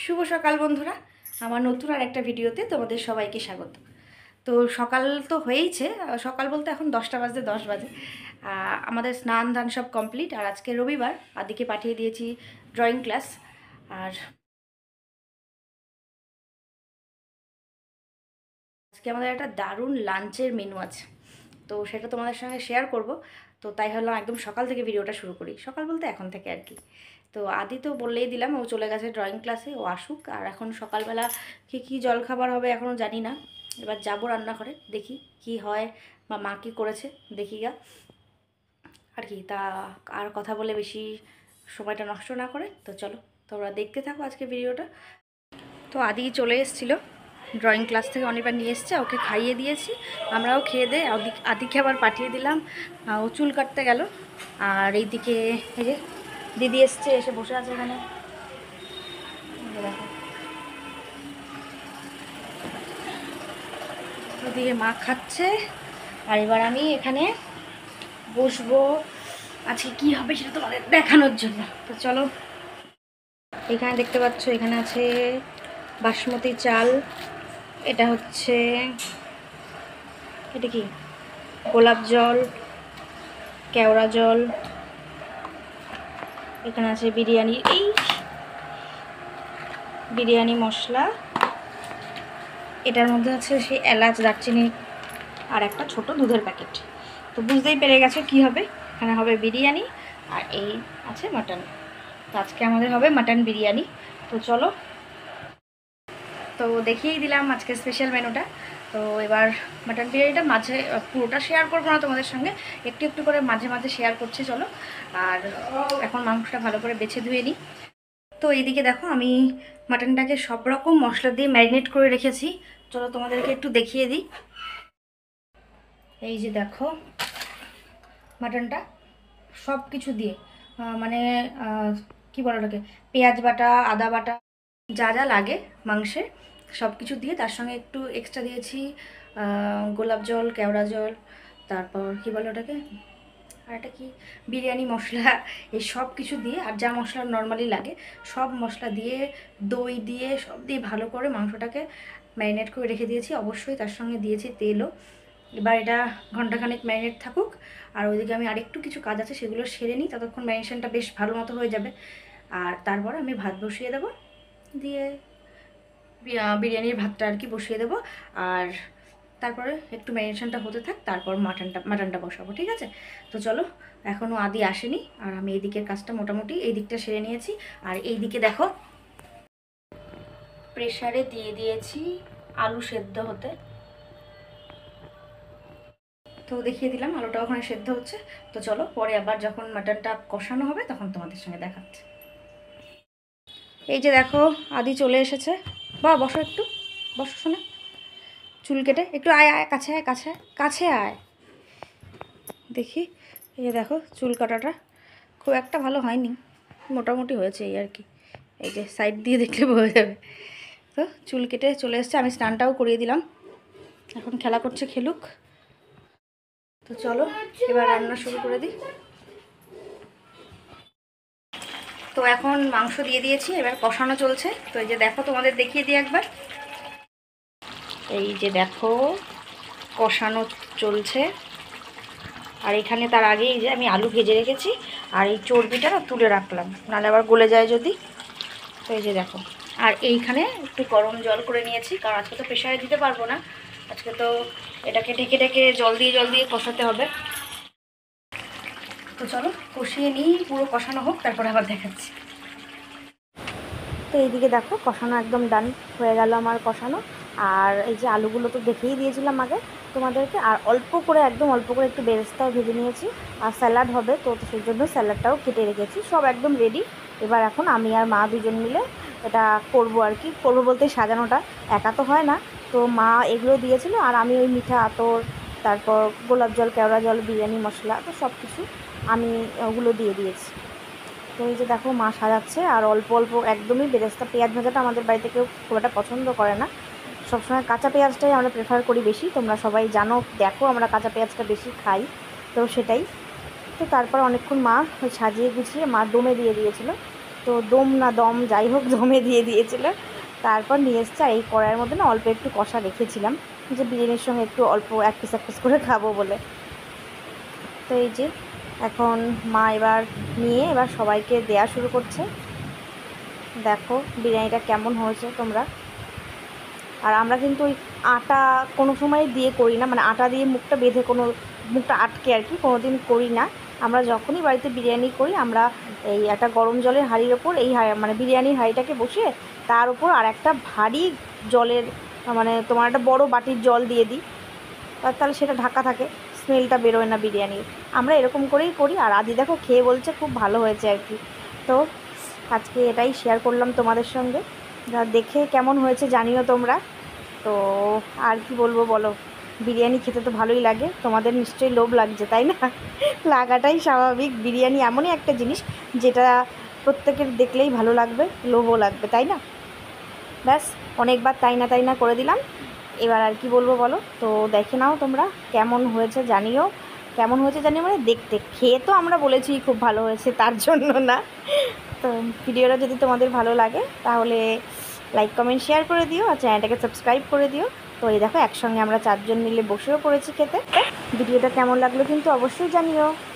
শুভ সকাল বন্ধুরা, আমার নতুন আর একটা ভিডিওতে তোমাদের সবাইকে স্বাগত। তো সকাল তো হয়েইছে, সকাল বলতে এখন 10টা বাজতে 10 বাজে। আমাদের স্নান দান সব কমপ্লিট। আর আজকে রবিবার, আদিকে পাঠিয়ে দিয়েছি ড্রয়িং ক্লাস। আর আজকে আমাদের একটা দারুণ লাঞ্চের মেনু আছে, তো সেটা তোমাদের সঙ্গে শেয়ার করব। তো তাই হলো একদম সকাল থেকে ভিডিওটা শুরু করি, সকাল বলতে এখন থেকে আর কি। তো আদি তো বললেই দিলাম, ও চলে গেছে ড্রয়িং ক্লাসে, ও আসুক। আর এখন সকালবেলা কী জলখাবার হবে এখনও জানি না। এবার যাবো রান্নাঘরে, দেখি কি হয় বা মা কী করেছে দেখি গা আর কি। তা আর কথা বলে বেশি সময়টা নষ্ট না করে, তো চলো তোমরা দেখতে থাকো আজকে ভিডিওটা। তো আদি চলে এসেছিলো ড্রয়িং ক্লাস থেকে, অনেকবার নিয়ে এসছে, ওকে খাইয়ে দিয়েছি, আমরাও খেয়ে দিয়ে আদিকে আবার পাঠিয়ে দিলাম। ও চুল কাটতে গেল। আর এইদিকে এই যে দিদি এসছে, এসে বসে আছে এখানে, দেখো। ওদিকে মা খাচ্ছে, আর এবার আমি এখানে বসবো আজকে কি হবে সেটা তোমাদের দেখানোর জন্য। তো চলো, এখানে দেখতে পাচ্ছ এখানে আছে বাসমতি চাল, এটা হচ্ছে এটা কি গোলাপ জল, কেওড়া জল, এখানে আছে বিরিয়ানি মশলা, এটার মধ্যে আছে সেই এলাচ দারচিনি আর একটা ছোট দুধের প্যাকেট। তো বুঝতেই পেরে গেছো কি হবে, এখানে হবে বিরিয়ানি আর এই আছে মাটন। তো আজকে আমাদের হবে মাটন বিরিয়ানি। তো চলো, তো দেখিয়েই দিলাম আজকে স্পেশাল মেনুটা। তো এবার মাটন বিরিয়ানিটা মাঝে পুরোটা শেয়ার করবো না তোমাদের সঙ্গে, একটু একটু করে মাঝে মাঝে শেয়ার করছি চলো। আর এখন মাংসটা ভালো করে বেছে ধুয়ে নিই। তো এইদিকে দেখো আমি মাটনটাকে সব রকম মশলা দিয়ে ম্যারিনেট করে রেখেছি, চলো তোমাদেরকে একটু দেখিয়ে দিই। এই যে দেখো মাটনটা সব কিছু দিয়ে মানে কি বলে ওটাকে, পেঁয়াজ বাটা, আদা বাটা, যা যা লাগে মাংসে সব কিছু দিয়ে, তার সঙ্গে একটু এক্সট্রা দিয়েছি গোলাপ জল, কেওড়া জল, তারপর কী বলে ওটাকে, আর একটা কি বিরিয়ানি মশলা, এই সব কিছু দিয়ে, আর যা মশলা নর্মালি লাগে সব মশলা দিয়ে, দই দিয়ে, সব দিয়ে ভালো করে মাংসটাকে ম্যারিনেট করে রেখে দিয়েছি। অবশ্যই তার সঙ্গে দিয়েছি তেলও। এবার এটা ঘন্টাখানেক ম্যারিনেট থাকুক, আর ওইদিকে আমি আরেকটু কিছু কাজ আছে সেগুলো সেরে নিই, ততক্ষণ ম্যারিনেশনটা বেশ ভালো মতো হয়ে যাবে। আর তারপর আমি ভাত বসিয়ে দেবো, দিয়ে বিরিয়ানির ভাতটা আর কি বসিয়ে দেবো। আর তারপরে একটু ম্যারিনেশনটা হতে থাক, তারপর মাটনটা বসাবো, ঠিক আছে? তো চলো, এখনও আদি আসেনি, আর আমি এই দিকের কাজটা মোটামুটি এই দিকটা সেরে নিয়েছি। আর এই দিকে দেখো প্রেসারে দিয়ে দিয়েছি আলু সেদ্ধ হতে। তো দেখিয়ে দিলাম আলুটা ওখানে সেদ্ধ হচ্ছে। তো চলো, পরে আবার যখন মাটনটা কষানো হবে তখন তোমাদের সঙ্গে দেখাচ্ছে। এই যে দেখো আদি চলে এসেছে। বা বসো, একটু বসো শোনা, চুল কেটে একটু আয় আয়, কাছে আয়, কাছে কাছে আয়, দেখি। এই যে দেখো চুল কাটাটা খুব একটা ভালো হয়নি, মোটামুটি হয়েছে এই আর কি। এই যে সাইড দিয়ে দেখলে বোঝা যাবে। তো চুল কেটে চলে এসছে, আমি স্নানটাও করিয়ে দিলাম, এখন খেলা করছে, খেলুক। তো চলো এবার রান্না শুরু করে দিই। তো এখন মাংস দিয়ে দিয়েছি, এবার কষানো চলছে। তো এই যে দেখো তোমাদের দেখিয়ে দিই একবার, এই যে দেখো কষানো চলছে। আর এখানে তার আগেই যে আমি আলু ভেজে রেখেছি, আর এই চর্বিটা না তুলে রাখলাম, নাহলে আবার গলে যায় যদি। তো এই যে দেখো, আর এইখানে একটু গরম জল করে নিয়েছি, কারণ আজকে তো প্রেশারে দিতে পারবো না, আজকে তো এটাকে ঢেকে ঢেকে জল দিয়ে কষাতে হবে। তো চলো কষিয়ে নিই, পুরো কষানো হোক, তারপরে আবার দেখাচ্ছি। তো এইদিকে দেখো কষানো একদম ডান হয়ে গেল আমার কষানো। আর এই যে আলুগুলো তো দেখেই দিয়েছিলাম আগে তোমাদেরকে, আর অল্প করে একদম অল্প করে একটু বেরেস্তাও ভেজে নিয়েছি। আর স্যালাড হবে, তো সেই জন্য স্যালাডটাও কেটে রেখেছি, সব একদম রেডি। এবার এখন আমি আর মা দুজন মিলে এটা করব আর কি। করবো বলতে সাজানোটা একা তো হয় না, তো মা এগুলো দিয়েছিল, আর আমি ওই মিঠা আতর, তারপর গোলাপ জল, কেওড়া জল, বিরিয়ানি মশলা, তো সব কিছু আমি ওগুলো দিয়ে দিয়েছি। তো এই যে দেখো মা সাজাচ্ছে, আর অল্প অল্প একদমই বেরেস্তা, পেঁয়াজ ভাজাটা আমাদের বাড়িতে কেউ খুব একটা পছন্দ করে না, সবসময় কাঁচা পেঁয়াজটাই আমরা প্রেফার করি বেশি, তোমরা সবাই জানো, দেখো আমরা কাঁচা পেঁয়াজটা বেশি খাই, তো সেটাই। তো তারপর অনেকক্ষণ মা সাজিয়ে গুছিয়ে মা দমে দিয়ে দিয়েছিল। তো দম না দম যাই হোক দমে দিয়ে দিয়েছিল। তারপর নিয়ে এসছে। আর এই কড়াইয়ের মধ্যে না অল্প একটু কষা রেখেছিলাম, যে বিরিয়ানির সঙ্গে একটু অল্প এক পিস করে খাবো বলে। তো এই যে এখন মা এবার নিয়ে এবার সবাইকে দেয়া শুরু করছে। দেখো বিরিয়ানিটা কেমন হয়েছে তোমরা। আর আমরা কিন্তু ওই আটা কোনো সময় দিয়ে করি না, মানে আটা দিয়ে মুখটা বেঁধে কোনো মুখটা আটকে আর কি কোনো দিন করি না। আমরা যখনই বাড়িতে বিরিয়ানি করি আমরা এই একটা গরম জলের হাঁড়ির ওপর এই মানে বিরিয়ানির হাঁড়িটাকে বসিয়ে তার উপর আর একটা ভারী জলের মানে তোমার একটা বড় বাটির জল দিয়ে দিই, তাহলে সেটা ঢাকা থাকে, স্মেলটা বেরোয় না বিরিয়ানির। আমরা এরকম করেই করি। আর আদি দেখো খেয়ে বলছে খুব ভালো হয়েছে আর কি। তো আজকে এটাই শেয়ার করলাম তোমাদের সঙ্গে। দেখে কেমন হয়েছে জানিও তোমরা। তো আর কি বলবো বলো, বিরিয়ানি খেতে তো ভালোই লাগে, তোমাদের নিশ্চয়ই লোভ লাগছে তাই না? লাগাটাই স্বাভাবিক। বিরিয়ানি এমনই একটা জিনিস যেটা প্রত্যেকের দেখলেই ভালো লাগবে, লোভও লাগবে, তাই না? ব্যাস, অনেকবার তাই না করে দিলাম। এবার আর কি বলবো বলো। তো দেখে নাও তোমরা কেমন হয়েছে জানিও। কেমন হয়েছে জানিও মানে দেখতে, খেয়ে তো আমরা বলেছি খুব ভালো হয়েছে তার জন্য না। তো ভিডিওটা যদি তোমাদের ভালো লাগে তাহলে লাইক কমেন্ট শেয়ার করে দিও, আর চ্যানেলটাকে সাবস্ক্রাইব করে দিও। তো এই দেখো একসঙ্গে আমরা 4 জন মিলে বসেও পড়েছি খেতে। ভিডিওটা কেমন লাগলো কিন্তু অবশ্যই জানিও।